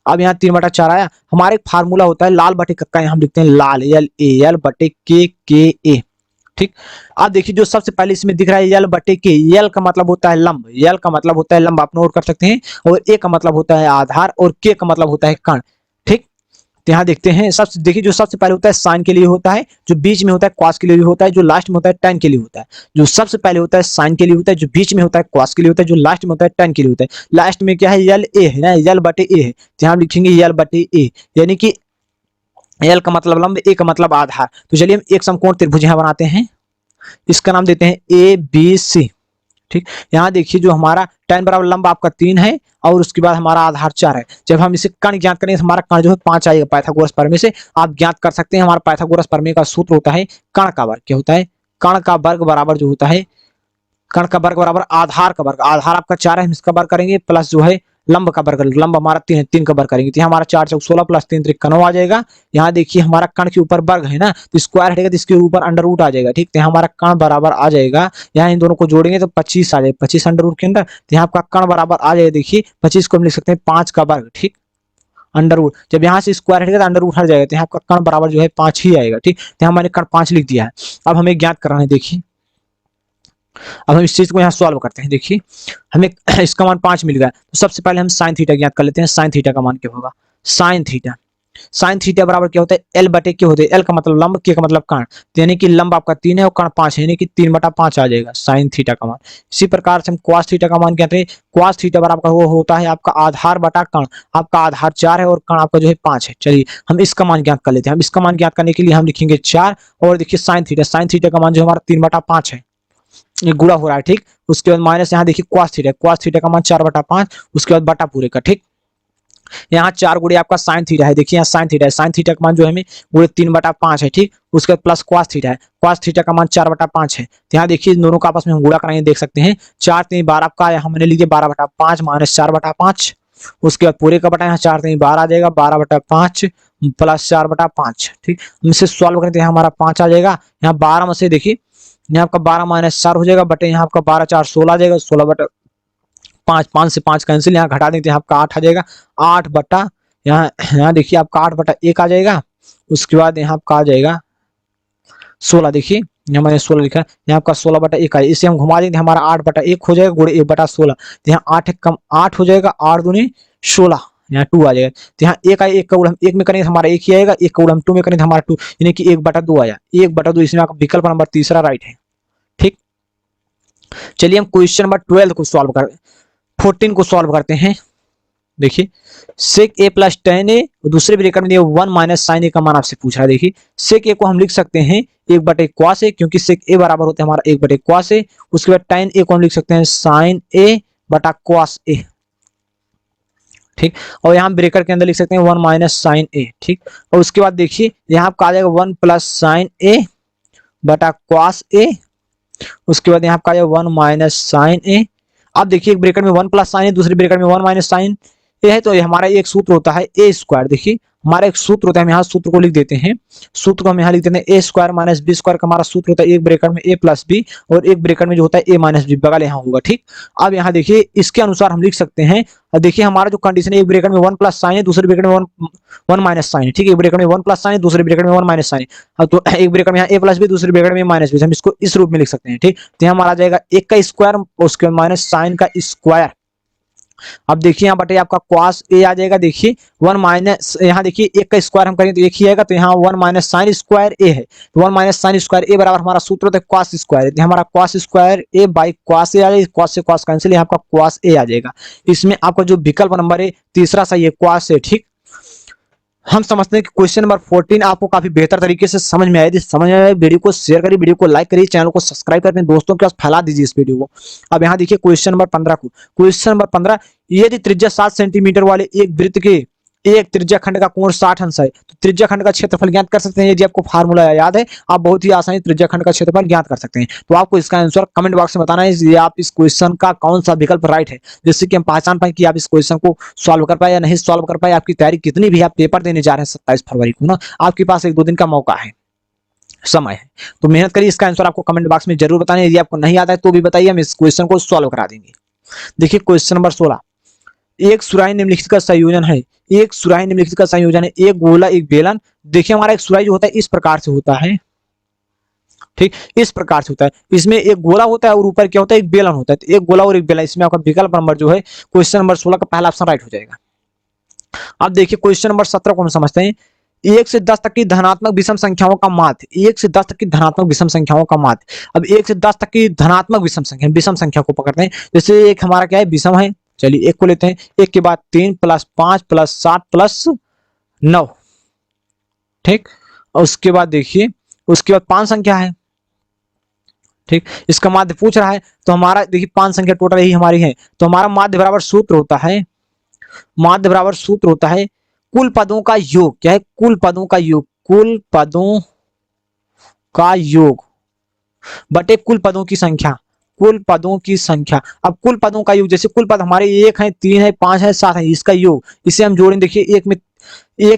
अब यहाँ 3/4 आया, हमारे एक फार्मूला होता है लाल बटे कक्का, हम लिखते हैं लाल LAL बटे KA, ठीक। अब देखिए जो सबसे पहले इसमें दिख रहा है यल बटे के, यल का मतलब होता है लंब, यल का मतलब होता है लंब, आप नोट कर सकते हैं, और ए का मतलब होता है आधार, और के का मतलब होता है कण, ठीक। तो यहाँ देखते हैं, सबसे देखिए जो सबसे पहले होता है साइन के लिए होता है, जो बीच में होता है कॉस के लिए होता है, जो लास्ट में होता है tan के लिए होता है। जो सबसे पहले होता है साइन के लिए होता है, जो बीच में होता है कॉस के लिए होता है, जो लास्ट में होता है tan के लिए होता है। लास्ट में क्या है, यल ए है ना, यल बटे ए है, तो यहाँ लिखेंगे यल बटे ए, यानी कि एल का मतलब लंब, ए का मतलब आधार। तो चलिए हम एक समकोण त्रिभुज यहाँ बनाते हैं, इसका नाम देते हैं ए बी सी। ठीक, यहाँ देखिए जो हमारा tan बराबर लंब आपका 3 है और उसके बाद हमारा आधार 4 है। जब हम इसे कर्ण ज्ञात करेंगे तो हमारा कर्ण जो है 5 आएगा पाइथागोरस प्रमेय से। आप ज्ञात कर सकते हैं, हमारा पाइथागोरस प्रमेय का सूत्र होता है कर्ण का वर्ग, क्या होता है, कर्ण का वर्ग बराबर जो होता है, कर्ण का वर्ग बराबर आधार का वर्ग, आधार आपका 4 है, हम इसका वर्ग करेंगे प्लस जो है लंब का वर्ग, लंब हमारा 3 है, 3 का वर्ग करेंगे तो यहाँ हमारा 4 चौक 16 प्लस 3 त्रिक 9 आ जाएगा। यहाँ देखिए हमारा कर्ण के ऊपर वर्ग है ना, तो स्क्वायर हटेगा तो इसके ऊपर अंडर रूट आ जाएगा। ठीक, तो हमारा कर्ण बराबर आ जाएगा, यहाँ इन दोनों को जोड़ेंगे तो 25 आ जाएगा, 25 अंडर रूट के अंदर, तो यहाँ आपका कर्ण बराबर आ जाएगा। देखिए 25 को हम लिख सकते हैं 5 का वर्ग। ठीक, अंडर रूट, जब यहाँ से स्क्वायर हटेगा तो अंडर रूट हट जाएगा, तो यहाँ आपका कर्ण बराबर जो है 5 ही आएगा। ठीक, तो यहाँ मैंने कर्ण 5 लिख दिया है। अब हमें ज्ञात करना है, देखिए अब हम इस चीज को यहाँ सॉल्व करते हैं। देखिए हमें इसका मान 5 मिल गया, तो सबसे पहले हम साइन थीटा ज्ञात कर लेते हैं। साइन थीटा का मान क्या होगा, साइन थीटा, साइन थीटा बराबर क्या होता है, एल बटे क्या होता है, एल का मतलब लंब, के का मतलब कर्ण, तो यानी कि लंब आपका 3 है और कर्ण 5 है, यानी कि 3/5 आ जाएगा साइन थीटा का मान। इसी प्रकार से हम cos थीटा का मान कहते हैं, cos थीटा बराबर वो होता है आपका आधार बटा कर्ण, आपका आधार 4 है और कर्ण आपका जो है 5 है। चलिए हम इसका मान ज्ञात कर लेते हैं। हम इसका मान ज्ञात करने के लिए हम लिखेंगे 4, और देखिए साइन थीटा, साइन थीटा का मान जो हमारा 3/5 है, ये गुणा हो रहा है। ठीक, उसके बाद माइनस यहाँ देखिए cos थीटा, cos थीटा का मान 4/5, उसके बाद बटा पूरे का। ठीक, यहाँ 4 गुणे आपका साइन थीटा है, देखिए यहाँ साइन थीटा है, साइन थीटा का मान जो है हमें गुणे 3/5 है। ठीक, उसके बाद प्लस cos थीटा है, cos थीटा का मान 4/5 है। तो यहाँ देखिए दोनों का आपस में हम गुणा कराएंगे, देख सकते हैं 4 3 12 आपका यहाँ मैंने लीजिए 12/5 माइनस 4/5, उसके बाद पूरे का बटा यहाँ 4 3 12 आ जाएगा, 12/5 प्लस 4/5। ठीक, हम इसे सॉल्व करें तो यहाँ हमारा 5 आ जाएगा। यहाँ 12 में से देखिए यहाँ आपका 12 माइनस 4 हो जाएगा, बटे यहाँ आपका 12 4 16 आ जाएगा, 16/5, 5 से 5 कैंसिल, यहाँ घटा देंगे आपका 8 आ जाएगा, 8 बटा यहाँ यहाँ देखिए आपका 8/1 आ जाएगा। उसके बाद यहाँ आपका आ जाएगा 16, देखिए यहाँ मैंने 16 लिखा है, यहाँ आपका 16/1 है, इसे हम घुमा देंगे हमारा 8/1 हो जाएगा गुणे 1/16, तो यहाँ 8 एक कम 8 हो जाएगा, 8 दूनी 16, यहाँ 2 आ जाएगा। तो यहाँ 1 आए, 1 का गुण हम 1 में करेंगे हमारा 1 ही आएगा, 1 का गुण हम 2 में करेंगे हमारा 2, यानी कि 1/2 आया, 1/2, इसमें आपका विकल्प नंबर तीसरा राइट है। ठीक, चलिए हम क्वेश्चन नंबर 12 को सॉल्व कर 14 को सॉल्व करते हैं। देखिए सेक ए प्लस tan ए, दूसरे ब्रैकेट में दिया 1 माइनस साइन ए का मान आपसे पूछ रहा है। देखिए सेक ए को हम लिख सकते हैं 1/cos ए, क्योंकि सेक ए बराबर होता है हमारा 1/cos ए। उसके बाद tan ए को हम लिख सकते हैं साइन ए बटा cos ए। ठीक, और यहाँ ब्रैकेट के अंदर लिख सकते हैं 1 माइनस साइन ए। ठीक, और उसके बाद देखिए यहाँ आपका आ जाएगा 1 प्लस साइन ए बटा cos ए। उसके बाद यहाँ आपका आ जाएगा 1 माइनस साइन ए। अब देखिए एक ब्रैकेट में 1 प्लस साइन है, दूसरे ब्रैकेट में 1 माइनस साइन ए है, तो हमारा एक सूत्र होता है ए स्क्वायर। देखिए हमारा एक सूत्र होता है, हम यहाँ सूत्र को लिख देते हैं, सूत्र को हम यहाँ लिख देते हैं ए स्क्वायर माइनस बी स्क्वायर का हमारा सूत्र होता है, एक ब्रैकेट में ए प्लस बी और एक ब्रैकेट में जो होता है ए माइनस बी, बगल यहाँ होगा। ठीक, अब यहाँ देखिए इसके अनुसार हम लिख सकते हैं, देखिए हमारा जो कंडीशन है एक ब्रैकेट में 1 प्लस साइन है, दूसरे ब्रैकेट में 1 माइनस साइन है। ठीक, एक ब्रैकेट में 1 प्लस साइन है, दूसरे ब्रैकेट में 1 माइनस साइन है, तो एक ब्रैकेट में यहाँ ए प्लस बी, दूसरे ब्रैकेट में माइनस बी, हम इसको इस रूप में लिख सकते हैं। ठीक, तो यहाँ हमारा आ जाएगा 1 का स्क्वायर, उसके बाद माइनस साइन का स्क्वायर। अब देखिए यहाँ बटे आपका cos ए आ जाएगा, देखिए 1 माइनस यहाँ देखिए 1 का स्क्वायर हम करेंगे तो 1 ही आएगा, तो यहाँ 1 माइनस साइन स्क्वायर ए है, तो 1 माइनस साइन स्क्वायर ए बराबर हमारा सूत्र होता है cos स्क्वायर, तो हमारा cos square A by cos ए आ जाएगा, cos से cos कैंसिल, यहाँ आपका cos ए आ जाएगा। इसमें आपका जो विकल्प नंबर है तीसरा सही है, cos ए। ठीक, हम समझते हैं कि क्वेश्चन नंबर 14 आपको काफी बेहतर तरीके से समझ में आया। यदि समझ में आया वीडियो को शेयर करिए, वीडियो को लाइक करिए, चैनल को सब्सक्राइब करके दोस्तों के पास फैला दीजिए इस वीडियो को। अब यहाँ देखिए क्वेश्चन नंबर 15 को, क्वेश्चन नंबर 15, यदि त्रिज्या 7 सेंटीमीटर वाले एक वृत्त के एक त्रिज्या खंड का कोण 60 अंश है, तो त्रिज्या खंड का क्षेत्रफल ज्ञात कर सकते हैं। यदि आपको फार्मूला याद है आप बहुत ही आसानी त्रिज्या खंड का क्षेत्रफल ज्ञात कर सकते हैं। तो आपको इसका आंसर कमेंट बॉक्स में बताना है, आप इस क्वेश्चन का कौन सा विकल्प राइट है, जिससे कि हम पहचान पाए कि आप इस क्वेश्चन को सॉल्व कर पाए या नहीं सॉल्व कर पाए। आपकी तैयारी कितनी भी, आप पेपर देने जा रहे हैं 27 फरवरी को ना, आपके पास 1-2 दिन का मौका है, समय है, तो मेहनत करिए। इसका आंसर आपको कमेंट बॉक्स में जरूर बताना। यदि आपको नहीं आता है तो भी बताइए, हम इस क्वेश्चन को सॉल्व करा देंगे। देखिए क्वेश्चन नंबर 16, एक सुराही निम्नलिखित का संयोजन है, एक सुराही निम्नलिखित का संयोजन है, एक गोला एक बेलन। देखिए हमारा एक सुराही जो होता है इस प्रकार से होता है। ठीक, इस प्रकार से होता है, इसमें एक गोला होता है और ऊपर क्या होता है, एक बेलन होता है, तो एक गोला और एक बेलन, इसमें आपका विकल्प नंबर जो है क्वेश्चन नंबर 16 का पहला ऑप्शन राइट हो जाएगा। अब देखिए क्वेश्चन नंबर 17 को हम समझते हैं। 1 से 10 तक की धनात्मक विषम संख्याओं का माध्य। 1 से 10 तक की धनात्मक विषम संख्याओं का माध्य। अब 1 से 10 तक की धनात्मक विषम संख्या को पकड़ते हैं। जैसे एक हमारा क्या है, विषम है। चलिए एक को लेते हैं। एक के बाद 3 प्लस 5 प्लस 7 प्लस 9, ठीक। और उसके बाद देखिए, उसके बाद 5 संख्या है, ठीक। इसका माध्य पूछ रहा है, तो हमारा देखिए 5 संख्या टोटल यही हमारी है। तो हमारा माध्य बराबर सूत्र होता है, माध्य बराबर सूत्र होता है कुल पदों का योग। क्या है? कुल पदों का योग। कुल पदों का योग बटे कुल पदों की संख्या। कुल पदों की संख्या। अब कुल पदों का योग, जैसे कुल पद हमारे 1 है, 3 है, 5 है, 7 है, इसका योग, इसे हम जोड़ें। देखिए एक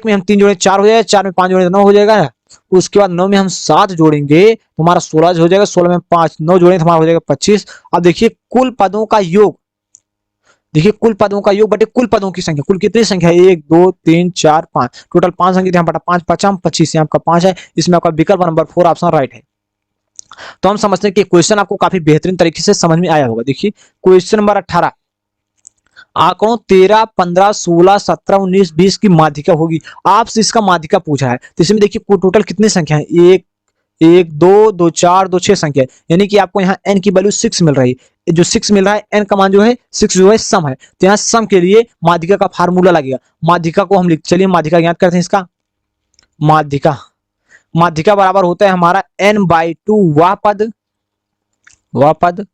में हम 3 जोड़े 4 हो जाएगा, 4 में 5 जोड़े 9 हो जाएगा। उसके बाद 9 में हम 7 जोड़ेंगे तो हमारा 16 हो जाएगा। 16 में 5 9 जोड़ेंगे तो हमारा हो जाएगा 25। अब देखिए कुल पदों का योग, देखिए कुल पदों का योग बटे कुल पदों की संख्या। कुल कितनी संख्या है? 1 2 3 4 5, टोटल 5 संख्या यहाँ बटा 5 5 25, यहाँ आपका 5 है। इसमें आपका विकल्प नंबर 4 ऑप्शन राइट है। तो हम समझते हैं कि क्वेश्चन आपको काफी बेहतरीन तरीके से समझ में आया होगा। देखिए क्वेश्चन नंबर 18, आंकड़ों 13 15 16 17 19 20 की माध्यिका होगी। आपसे इसका माध्यिका पूछा है, तो इसमें देखिए टोटल कितनी संख्या है? 1 1 2 2 4 2 6 संख्या है। यानी कि आपको यहाँ n की वैल्यू 6 मिल रही है। जो 6 मिल रहा है, n का मान जो है 6 जो है सम है। तो यहाँ सम के लिए माध्यिका का फार्मूला लगेगा। माध्यिका को हम लिख, चलिए माध्यिका ज्ञात करते हैं। इसका माध्यिका, माध्यिका बराबर होता है हमारा n/2 वह पद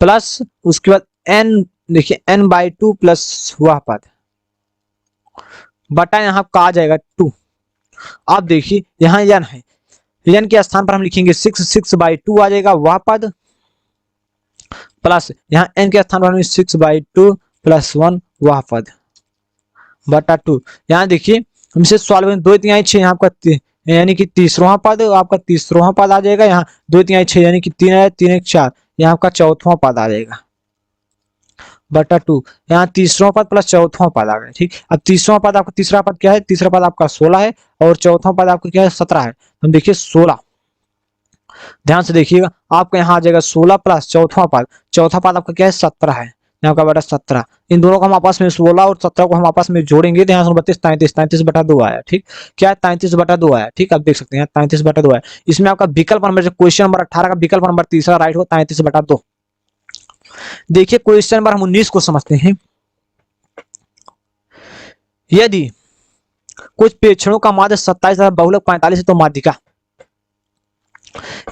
प्लस उसके बाद n, देखिए n/2 प्लस वह पद बटा यहाँ का आ जाएगा 2। अब देखिए यहाँ n है, n के स्थान पर हम लिखेंगे 6/2 आ जाएगा वह पद, प्लस यहाँ n के स्थान पर हम 6/2 प्लस 1 वह पद बटा 2। यहाँ देखिए हमसे सॉल्व 2 3 6, यहाँ आपका यानी कि तीसरा पद, आपका तीसरा पद आ जाएगा। यहाँ 2 3 6 यानी कि 3 है, 3 1 4, यहाँ आपका चौथा पद आ जाएगा बटा 2। यहाँ तीसरा पद प्लस चौथा पद आ गया, ठीक। अब तीसरा पद आपका, तीसरा पद क्या है? तीसरा पद आपका 16 है और चौथा पद आपका क्या है? 17 है। हम देखिए 16, ध्यान से देखिएगा, आपका यहाँ आ जाएगा 16 प्लस चौथा पद आपका क्या है? 17 है। यहाँ का बटा 17, इन दोनों को हम आपस में 16 और 17 को हम आपस में जोड़ेंगे तो यहाँ 32 33 33 बटा 2 आया, ठीक। क्या है? 33 बटा 2 आया, ठीक। आप देख सकते हैं 33 बटा 2 आया। इसमें आपका विकल्प नंबर, क्वेश्चन नंबर 18 का विकल्प नंबर तीसरा राइट हो, 33 बटा 2। देखिए क्वेश्चन नंबर हम 19 को समझते हैं। यदि कुछ प्रेक्षणों का माध्य 27 तथा बहुलक 45 है तो माध्यिका।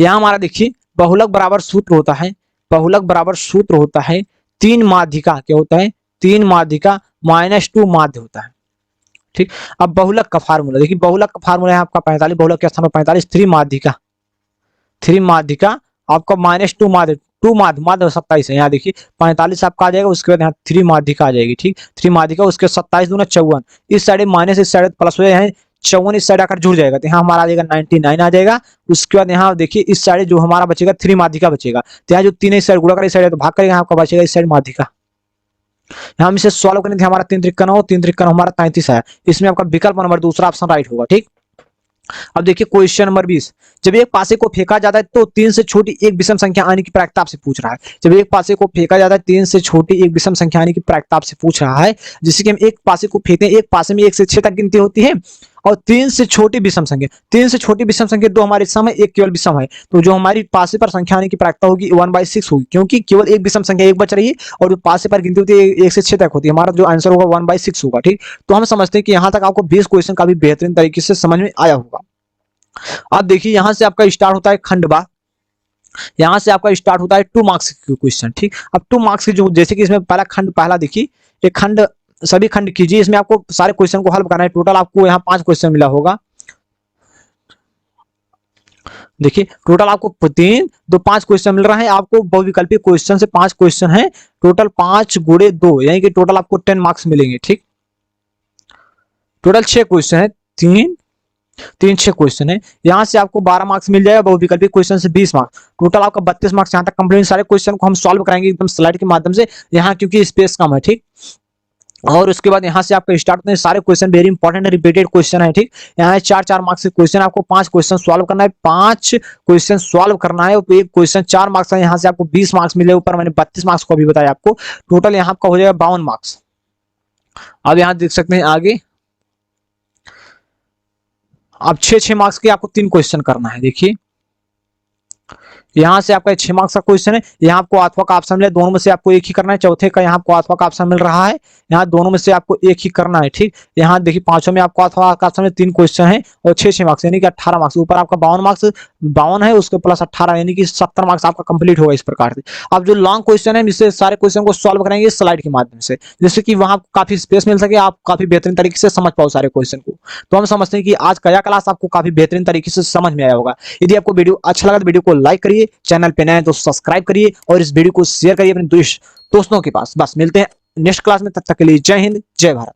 यहां हमारा देखिए बहुलक बराबर सूत्र होता है, बहुलक बराबर सूत्र होता है 3 माध्यिका। क्या होता है? 3 माध्यिका -2 माध्य होता है, ठीक। अब बहुलक का फार्मूला देखिए, बहुलक का फार्मूला है आपका 45, बहुलक के स्थान पर 45, 3 माध्यिका, 3 माध्यिका आपका -2 माध्य, 2 माध्य, माध्य 27 है। यहाँ देखिए 45 आपका आ जाएगा, उसके बाद यहाँ 3 माध्यिका आ जाएगी, ठीक। 3 माध्यिका, उसके 27 दूना 54, इस साइड माइनस, इस साइड प्लस हो जाए, 54 इस साइड आकर जुड़ जाएगा तो यहाँ हमारा आ जाएगा 99 आ जाएगा। उसके बाद यहाँ देखिए इस साइड जो हमारा बचेगा 3 माध्यिका बचेगा, तो यहाँ जो 3 इस साइड गुणा कर इस साइड तो भाग करेगा, आपका बचेगा इस साइड माध्यिका। यहाँ हम इसे सॉल्व करने थे, हमारा 3 त्रिक 9, 3 त्रिक 9 हमारा 33 है। इसमें आपका विकल्प नंबर दूसरा ऑप्शन राइट होगा, ठीक। अब देखिए क्वेश्चन नंबर 20, जब एक पासे को फेंका जाता है तो 3 से छोटी एक विषम संख्या आने की प्रायिकता आपसे पूछ रहा है। जब एक पासे को फेंका जाता है 3 से छोटी एक विषम संख्या आने की प्रायिकता आपसे पूछ रहा है। जैसे कि हम एक पासे को फेंकते हैं, एक पासे में 1 से 6 तक गिनती होती है और 3 से छोटी विषम संख्या, 3 से छोटी विषम संख्या 2 हमारी सम है, 1 केवल विषम है। तो जो हमारी पासे पर संख्या आने की प्रायिकता होगी 1/6 होगी, क्योंकि केवल एक विषम संख्या एक बच रही है और जो पासे पर गिनती होती है 1 से 6 तक होती है। हमारा जो आंसर होगा 1/6 होगा, ठीक। तो हम समझते हैं कि यहाँ तक आपको 20 क्वेश्चन काफी बेहतरीन तरीके से समझ में आया होगा। अब देखिए यहां से आपका स्टार्ट होता है खंड बा, यहां से आपका स्टार्ट होता है 2 मार्क्स की क्वेश्चन, ठीक। अब 2 मार्क्स की जो, जैसे कि इसमें पहला खंड, पहला देखिए एक खंड, सभी खंड कीजिए, इसमें आपको सारे क्वेश्चन को हल करना है। टोटल आपको यहाँ 5 क्वेश्चन मिला होगा। देखिए टोटल आपको 3 2 5 क्वेश्चन मिल रहा है आपको। बहुविकल्पी क्वेश्चन से 5 क्वेश्चन है, टोटल 5 गुणे 2 यानी कि टोटल आपको 10 मार्क्स मिलेंगे, ठीक। टोटल 6 क्वेश्चन है, 3 3 6 क्वेश्चन है। यहाँ से आपको 12 मार्क्स मिल जाएगा, बहुविकल्पी क्वेश्चन से 20 मार्क्स, टोटल आपका 32 मार्क्स यहाँ तक कंप्लीट। सारे क्वेश्चन को हम सॉल्व कराएंगे एकदम स्लाइड के माध्यम से, यहाँ क्योंकि स्पेस कम है, ठीक। और उसके बाद यहाँ से आपका स्टार्ट होते हैं सारे question, very important repeated question है, ठीक। यहाँ 4 मार्क्स के क्वेश्चन, आपको 5 क्वेश्चन सॉल्व करना है, 5 क्वेश्चन सॉल्व करना है, एक क्वेश्चन 4 मार्क्स है। यहाँ से आपको 20 मार्क्स मिले, ऊपर मैंने 32 मार्क्स को भी बताया आपको। टोटल यहाँ आपका हो जाएगा 52 मार्क्स, अब यहाँ देख सकते हैं आगे, अब 6 मार्क्स के आपको 3 क्वेश्चन करना है। देखिए यहाँ से आपका 6 मार्क्स का क्वेश्चन है, यहाँ आपको अथवा का ऑप्शन मिला, दोनों में से आपको एक ही करना है। चौथे का यहाँ आपको अथवा का ऑप्शन मिल रहा है, यहाँ दोनों में से आपको एक ही करना है। ठीक, यहाँ देखिए पांचों में आपको अथवा का ऑप्शन में 3 क्वेश्चन है और 6 मार्क्स यानी कि 18 मार्क्स, ऊपर आपका 52 मार्क्स 52 है, उसके प्लस 18 यानी कि 70 मार्क्स आपका कंप्लीट होगा इस प्रकार से। अब जो लॉन्ग क्वेश्चन है, इससे सारे क्वेश्चन को सॉल्व करेंगे स्लाइड के माध्यम से, जिससे कि वहां काफी स्पेस मिल सके, आप काफी बेहतरीन तरीके से समझ पाओ सारे क्वेश्चन को। तो हम समझते हैं कि आज का यह क्लास आपको काफी बेहतरीन तरीके से समझ में आया होगा। यदि आपको वीडियो अच्छा लगा तो वीडियो को लाइक करिए, चैनल पे नए तो सब्सक्राइब करिए और इस वीडियो को शेयर करिए अपने दोस्तों के पास। बस मिलते हैं नेक्स्ट क्लास में, तब तक के लिए जय हिंद जय भारत।